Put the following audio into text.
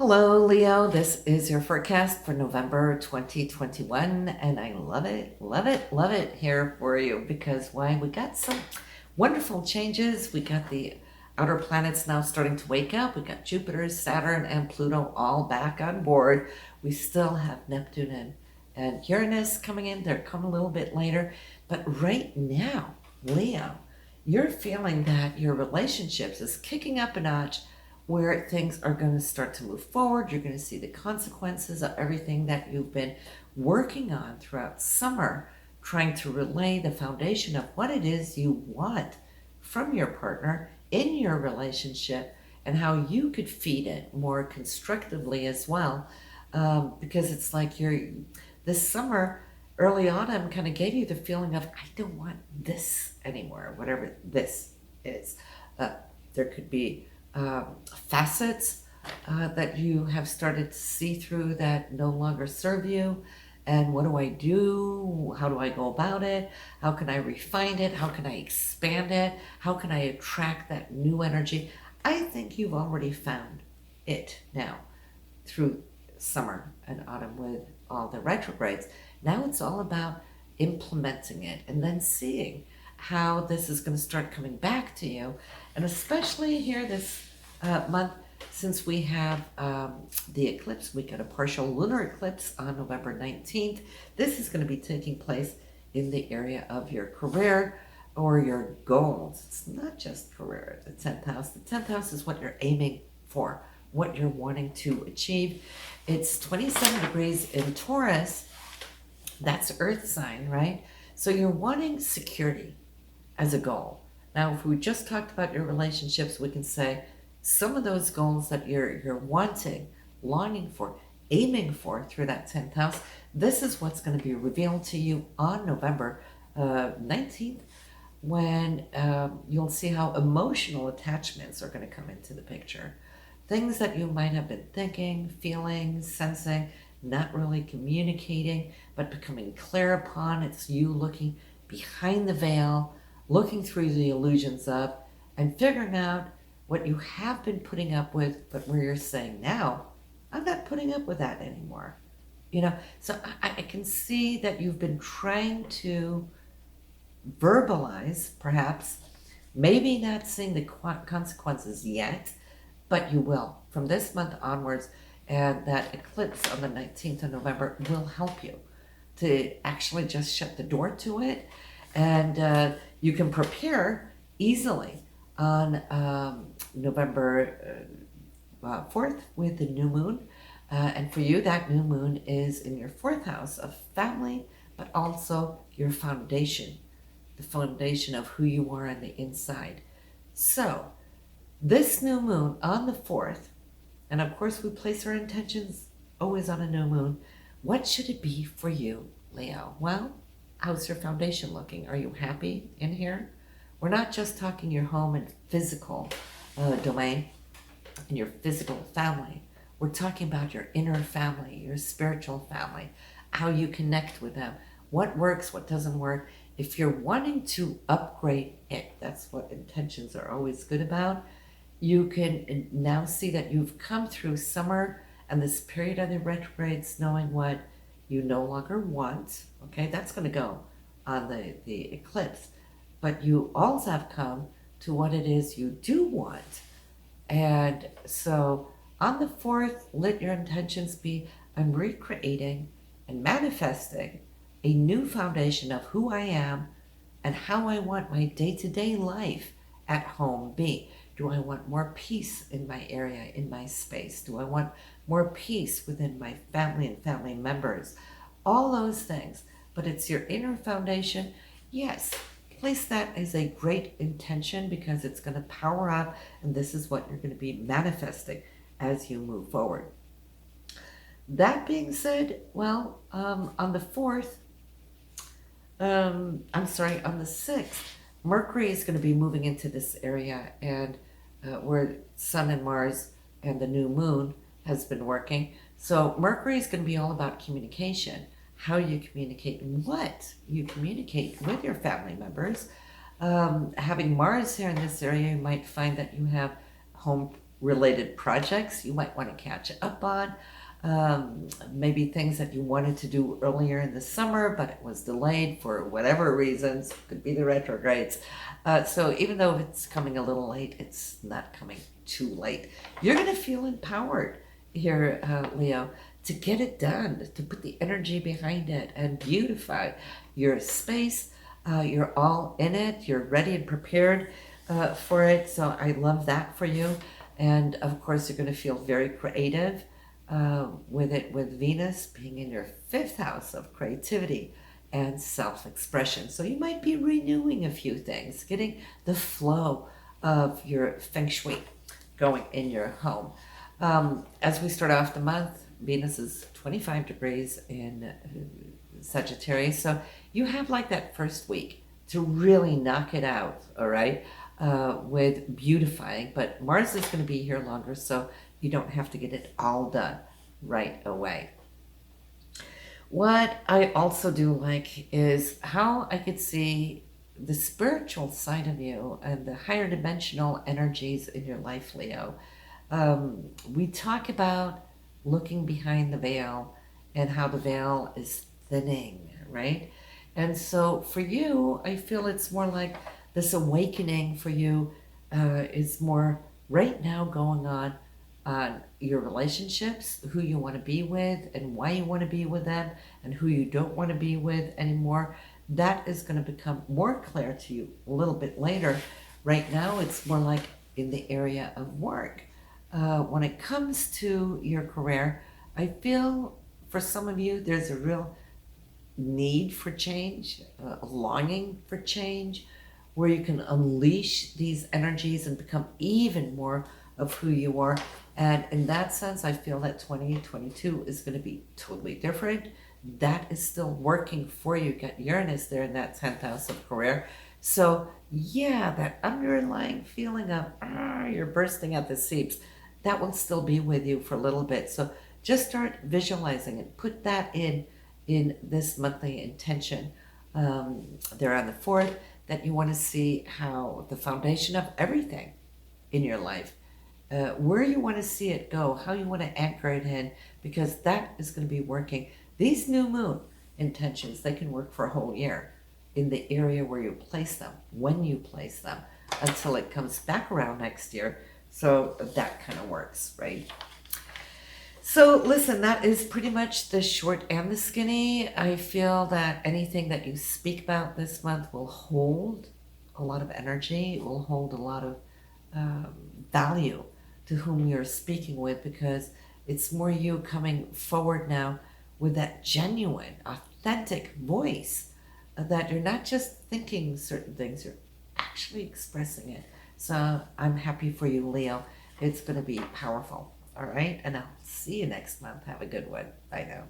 Hello, Leo. This is your forecast for November 2021, and I love it, love it, love it here for you because why? We got some wonderful changes. We got the outer planets now starting to wake up. We got Jupiter, Saturn, and Pluto all back on board. We still have Neptune and Uranus coming in. They're coming a little bit later. But right now, Leo, you're feeling that your relationships is kicking up a notch where things are going to start to move forward. You're going to see the consequences of everything that you've been working on throughout summer, trying to relay the foundation of what it is you want from your partner in your relationship and how you could feed it more constructively as well. Because it's like this summer, early autumn kind of gave you the feeling of, I don't want this anymore, whatever this is. There could be facets that you have started to see through that no longer serve you. And what do I do? How do I go about it? How can I refine it? How can I expand it? How can I attract that new energy? I think you've already found it now through summer and autumn with all the retrogrades. Now it's all about implementing it and then seeing how this is going to start coming back to you. And especially here this month, since we have the eclipse, we get a partial lunar eclipse on November 19th. This is going to be taking place in the area of your career or your goals. It's not just career, the 10th house. The 10th house is what you're aiming for, what you're wanting to achieve. It's 27 degrees in Taurus. That's Earth sign, right? So you're wanting security as a goal. Now, if we just talked about your relationships, we can say some of those goals that you're wanting, longing for, aiming for through that 10th house, this is what's going to be revealed to you on November 19th, when you'll see how emotional attachments are going to come into the picture. Things that you might have been thinking, feeling, sensing, not really communicating, but becoming clear upon. It's you looking behind the veil, looking through the illusions of, and figuring out what you have been putting up with, but where you're saying now, I'm not putting up with that anymore. So I can see that you've been trying to verbalize, perhaps, maybe not seeing the consequences yet, but you will from this month onwards. And that eclipse on the 19th of November will help you to actually just shut the door to it. And you can prepare easily on November 4th with the new moon. And for you, that new moon is in your 4th house of family, but also your foundation, the foundation of who you are on the inside. So this new moon on the 4th, and of course we place our intentions always on a new moon. What should it be for you, Leo? Well, how's your foundation looking? Are you happy in here? We're not just talking your home and physical domain and your physical family. We're talking about your inner family, your spiritual family, how you connect with them, what works, what doesn't work. If you're wanting to upgrade it, that's what intentions are always good about. You can now see that you've come through summer and this period of the retrogrades knowing what you no longer want. Okay, that's going to go on the eclipse. But you also have come to what it is you do want. And so on the 4th, let your intentions be, I'm recreating and manifesting a new foundation of who I am and how I want my day-to-day life at home be. Do I want more peace in my area, in my space? Do I want more peace within my family and family members? All those things. But it's your inner foundation. Yes, place that as a great intention because it's going to power up, and this is what you're going to be manifesting as you move forward. That being said, well, on the 4th, on the 6th, Mercury is going to be moving into this area, and where Sun and Mars and the new moon has been working. So Mercury is going to be all about communication, how you communicate and what you communicate with your family members. Having Mars here in this area, you might find that you have home related projects you might want to catch up on. Maybe things that you wanted to do earlier in the summer, but it was delayed for whatever reasons. Could be the retrogrades. So even though it's coming a little late, it's not coming too late. You're going to feel empowered here, Leo, to get it done, to put the energy behind it and beautify your space. You're all in it. You're ready and prepared for it. So I love that for you. And of course, you're going to feel very creative with it, with Venus being in your 5th house of creativity and self-expression. So you might be renewing a few things, getting the flow of your feng shui going in your home. As we start off the month, Venus is 25 degrees in Sagittarius. So you have like that first week to really knock it out, all right, with beautifying. But Mars is going to be here longer, so you don't have to get it all done right away. What I also do like is how I could see the spiritual side of you and the higher dimensional energies in your life, Leo. We talk about looking behind the veil and how the veil is thinning, right? And so for you, I feel it's more like this awakening for you is more right now going on your relationships, who you want to be with and why you want to be with them, and who you don't want to be with anymore. That is going to become more clear to you a little bit later. Right now, it's more like in the area of work. When it comes to your career, I feel for some of you, there's a real need for change, a longing for change, where you can unleash these energies and become even more of who you are. And in that sense, I feel that 2022 is going to be totally different. That is still working for you. You got Uranus there in that 10th house of career. So yeah, that underlying feeling of you're bursting at the seams, that will still be with you for a little bit. So just start visualizing it. Put that in this monthly intention there on the 4th, that you want to see how the foundation of everything in your life, where you want to see it go, how you want to anchor it in, because that is going to be working. These new moon intentions, they can work for a whole year in the area where you place them, when you place them, until it comes back around next year. So that kind of works, right? So listen, that is pretty much the short and the skinny. I feel that anything that you speak about this month will hold a lot of energy, it will hold a lot of value to whom you're speaking with, because it's more you coming forward now with that genuine, authentic voice, that you're not just thinking certain things, you're actually expressing it. So I'm happy for you, Leo. It's going to be powerful. All right. And I'll see you next month. Have a good one. Bye now.